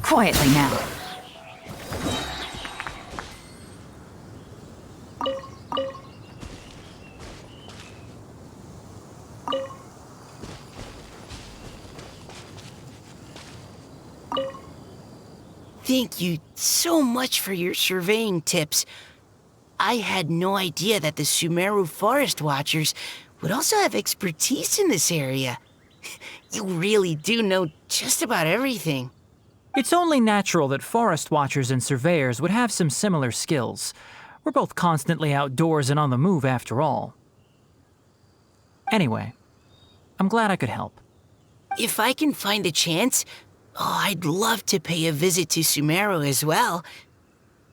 Quietly now. Thank you so much for your surveying tips. I had no idea that the Sumeru Forest Watchers would also have expertise in this area. You really do know just about everything. It's only natural that forest watchers and surveyors would have some similar skills. We're both constantly outdoors and on the move after all. Anyway, I'm glad I could help. If I can find a chance, I'd love to pay a visit to Sumeru as well.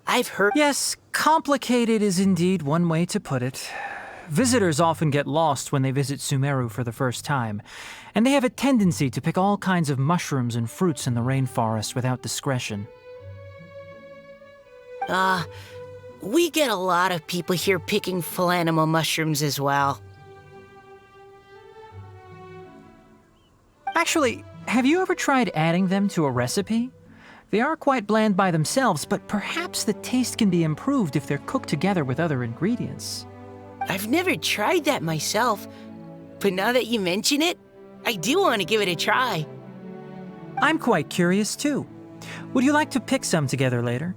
I've heard— Yes, complicated is indeed one way to put it. Visitors often get lost when they visit Sumeru for the first time, and they have a tendency to pick all kinds of mushrooms and fruits in the rainforest without discretion. We get a lot of people here picking Phalanima mushrooms as well. Actually, have you ever tried adding them to a recipe? They are quite bland by themselves, but perhaps the taste can be improved if they're cooked together with other ingredients. I've never tried that myself, but now that you mention it, I do want to give it a try. I'm quite curious too. Would you like to pick some together later?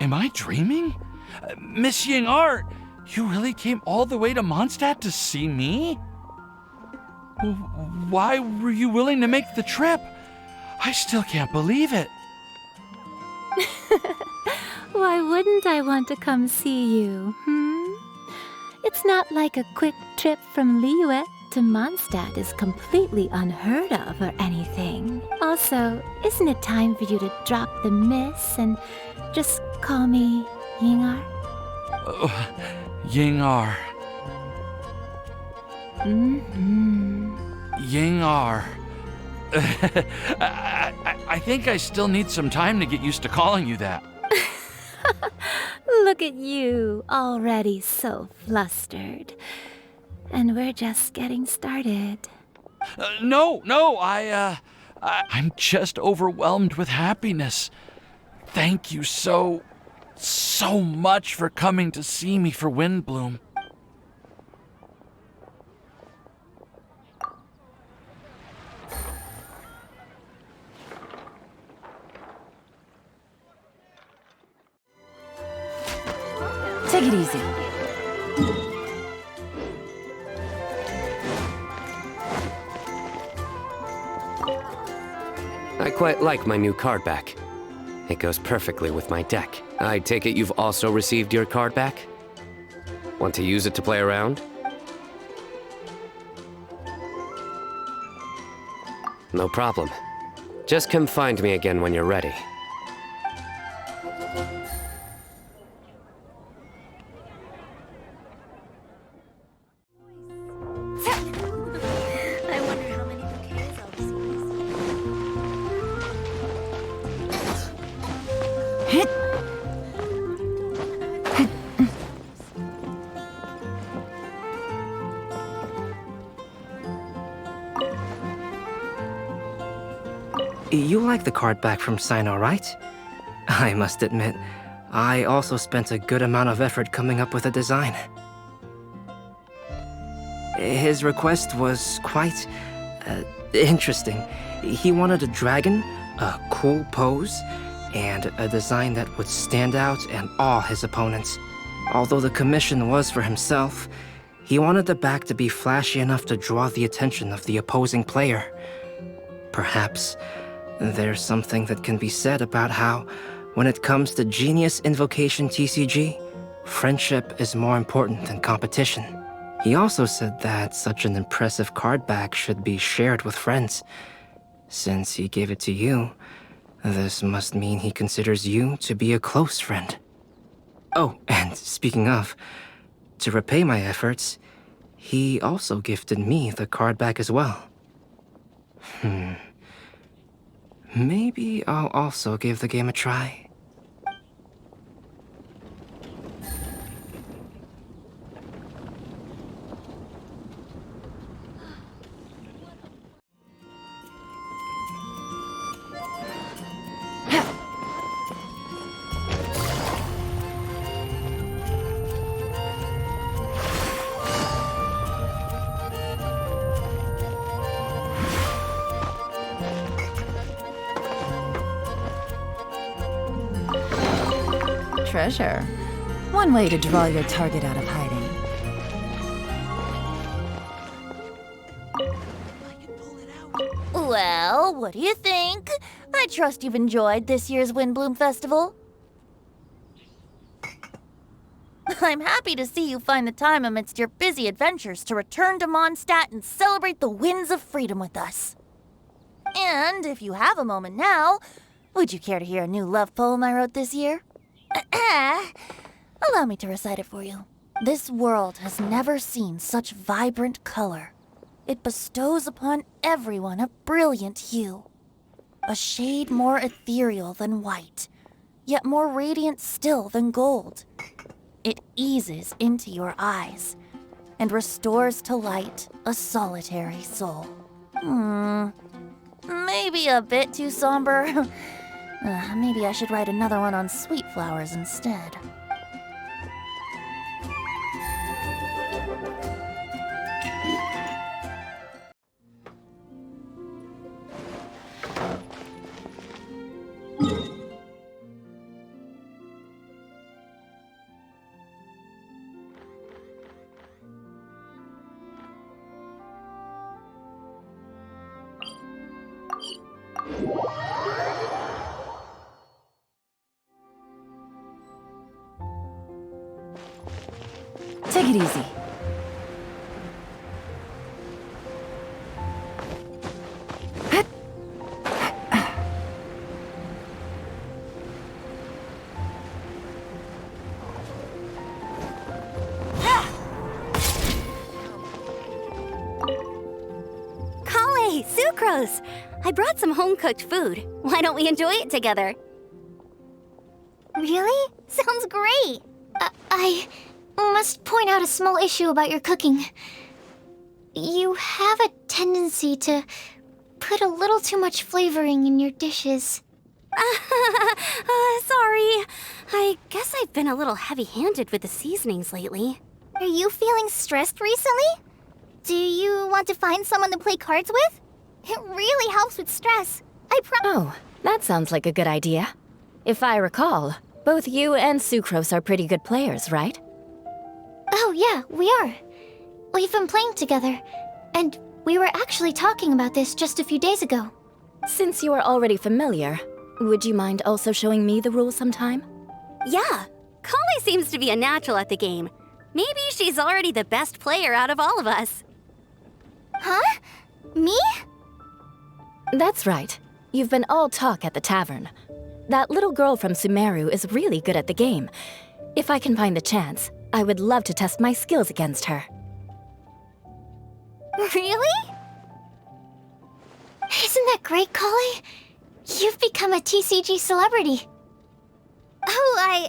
Am I dreaming? Miss Ying'er, you really came all the way to Mondstadt to see me? Why were you willing to make the trip? I still can't believe it. Why wouldn't I want to come see you, It's not like a quick trip from Liyue to Mondstadt is completely unheard of or anything. Also, isn't it time for you to drop the miss and just call me Ying'er? Ying'er. Ying'er. I think I still need some time to get used to calling you that. Look at you, already so flustered. And we're just getting started. No, I'm just overwhelmed with happiness. Thank you so much for coming to see me for Windblume. Take it easy. I quite like my new card back. It goes perfectly with my deck. I take it you've also received your card back? Want to use it to play around? No problem. Just come find me again when you're ready. You like the card back from Cyno, right? I must admit, I also spent a good amount of effort coming up with a design. His request was quite interesting. He wanted a dragon, a cool pose, and a design that would stand out and awe his opponents. Although the commission was for himself, he wanted the back to be flashy enough to draw the attention of the opposing player. Perhaps there's something that can be said about how, when it comes to Genius Invocation TCG, friendship is more important than competition. He also said that such an impressive card back should be shared with friends. Since he gave it to you, this must mean he considers you to be a close friend. Oh, and speaking of, to repay my efforts, he also gifted me the card back as well. Maybe I'll also give the game a try. Treasure. One way to draw your target out of hiding. Well, what do you think? I trust you've enjoyed this year's Windblume Festival. I'm happy to see you find the time amidst your busy adventures to return to Mondstadt and celebrate the winds of freedom with us. And if you have a moment now, would you care to hear a new love poem I wrote this year? Allow me to recite it for you. This world has never seen such vibrant color. It bestows upon everyone a brilliant hue. A shade more ethereal than white, yet more radiant still than gold. It eases into your eyes and restores to light a solitary soul. Maybe a bit too somber. Maybe I should write another one on sweet flowers instead. Take it easy. Collei, Sucrose! I brought some home-cooked food. Why don't we enjoy it together? Really? Sounds great! I must point out a small issue about your cooking. You have a tendency to put a little too much flavoring in your dishes. Sorry. I guess I've been a little heavy-handed with the seasonings lately. Are you feeling stressed recently? Do you want to find someone to play cards with? It really helps with stress. Oh, that sounds like a good idea. If I recall, both you and Sucrose are pretty good players, right? Oh yeah, we are. We've been playing together, and we were actually talking about this just a few days ago. Since you are already familiar, would you mind also showing me the rules sometime? Yeah, Collei seems to be a natural at the game. Maybe she's already the best player out of all of us. Huh? Me? That's right. You've been all talk at the tavern. That little girl from Sumeru is really good at the game. If I can find the chance, I would love to test my skills against her. Really? Isn't that great, Collei? You've become a TCG celebrity. Oh,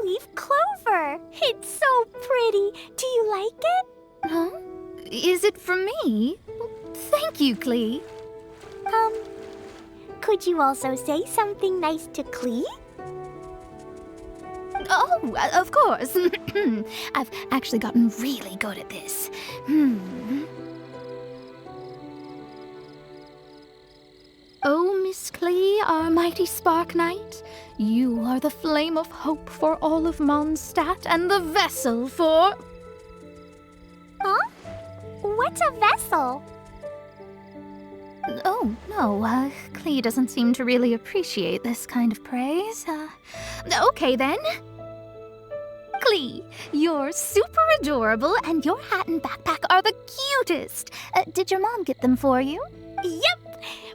three-leaf clover. It's so pretty. Do you like it? Huh? Is it for me? Thank you, Klee. Could you also say something nice to Klee? Oh, of course. I've actually gotten really good at this. Oh, Miss Klee, our mighty Spark Knight, you are the flame of hope for all of Mondstadt and the vessel for... Huh? What's a vessel? Oh, no, Klee doesn't seem to really appreciate this kind of praise. Okay then. Klee, you're super adorable, and your hat and backpack are the cutest. Did your mom get them for you? Yep.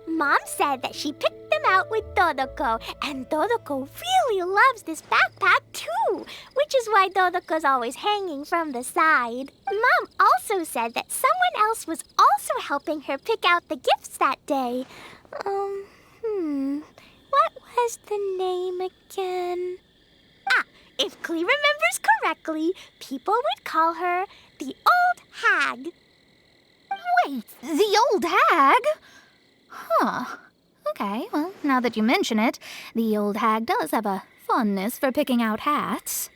Mom said that she picked them out with Dodoko, and Dodoko really loves this backpack too, which is why Dodoko's always hanging from the side. Mom also said that someone else was also helping her pick out the gifts that day. What was the name again? If Klee remembers correctly, people would call her the Old Hag. Wait, the old hag? Huh. Okay, well, now that you mention it, the old hag does have a fondness for picking out hats.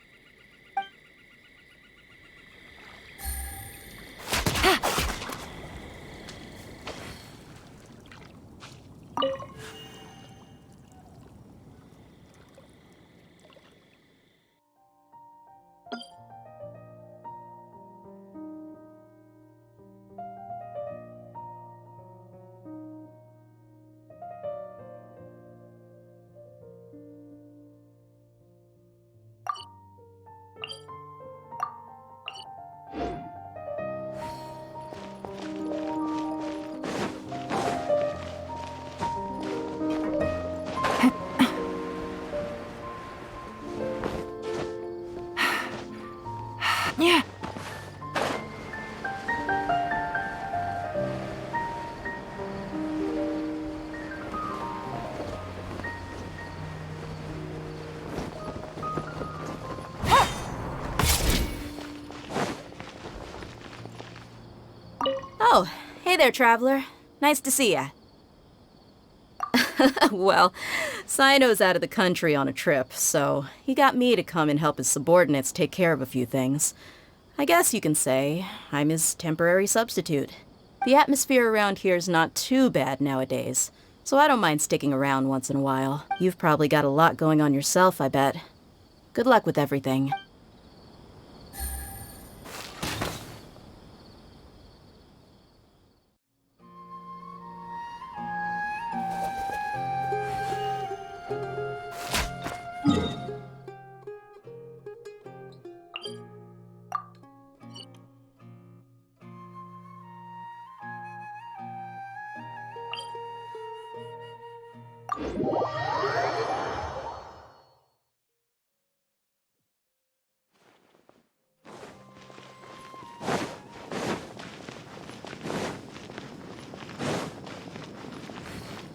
Yeah. Oh, hey there, traveler. Nice to see ya. Well, Cyno's out of the country on a trip, so he got me to come and help his subordinates take care of a few things. I guess you can say I'm his temporary substitute. The atmosphere around here is not too bad nowadays, so I don't mind sticking around once in a while. You've probably got a lot going on yourself, I bet. Good luck with everything.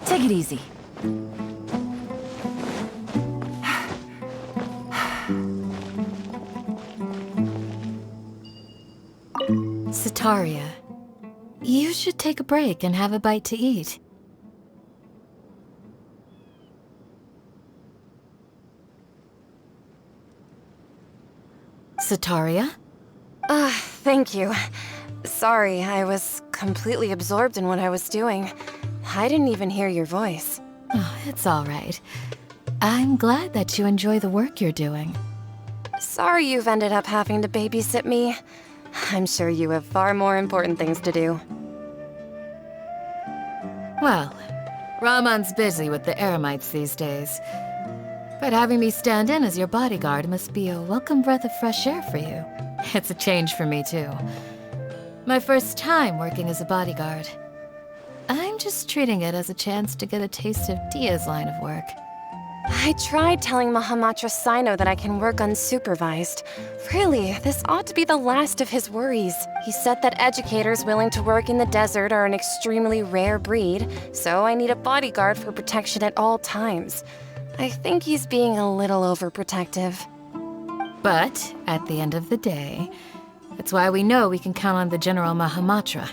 Take it easy. Setaria, you should take a break and have a bite to eat. Setaria? Thank you. Sorry, I was completely absorbed in what I was doing. I didn't even hear your voice. Oh, it's all right. I'm glad that you enjoy the work you're doing. Sorry you've ended up having to babysit me. I'm sure you have far more important things to do. Well, Ramon's busy with the Eremites these days. But having me stand in as your bodyguard must be a welcome breath of fresh air for you. It's a change for me, too. My first time working as a bodyguard. I'm just treating it as a chance to get a taste of Dehya's line of work. I tried telling Mahamatra Cyno that I can work unsupervised. Really, this ought to be the last of his worries. He said that educators willing to work in the desert are an extremely rare breed, so I need a bodyguard for protection at all times. I think he's being a little overprotective. But at the end of the day, that's why we know we can count on the General Mahamatra.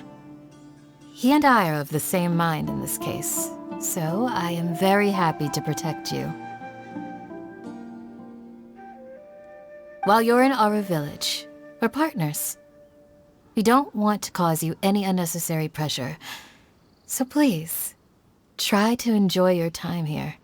He and I are of the same mind in this case, so I am very happy to protect you. While you're in our village, we're partners. We don't want to cause you any unnecessary pressure, so please, try to enjoy your time here.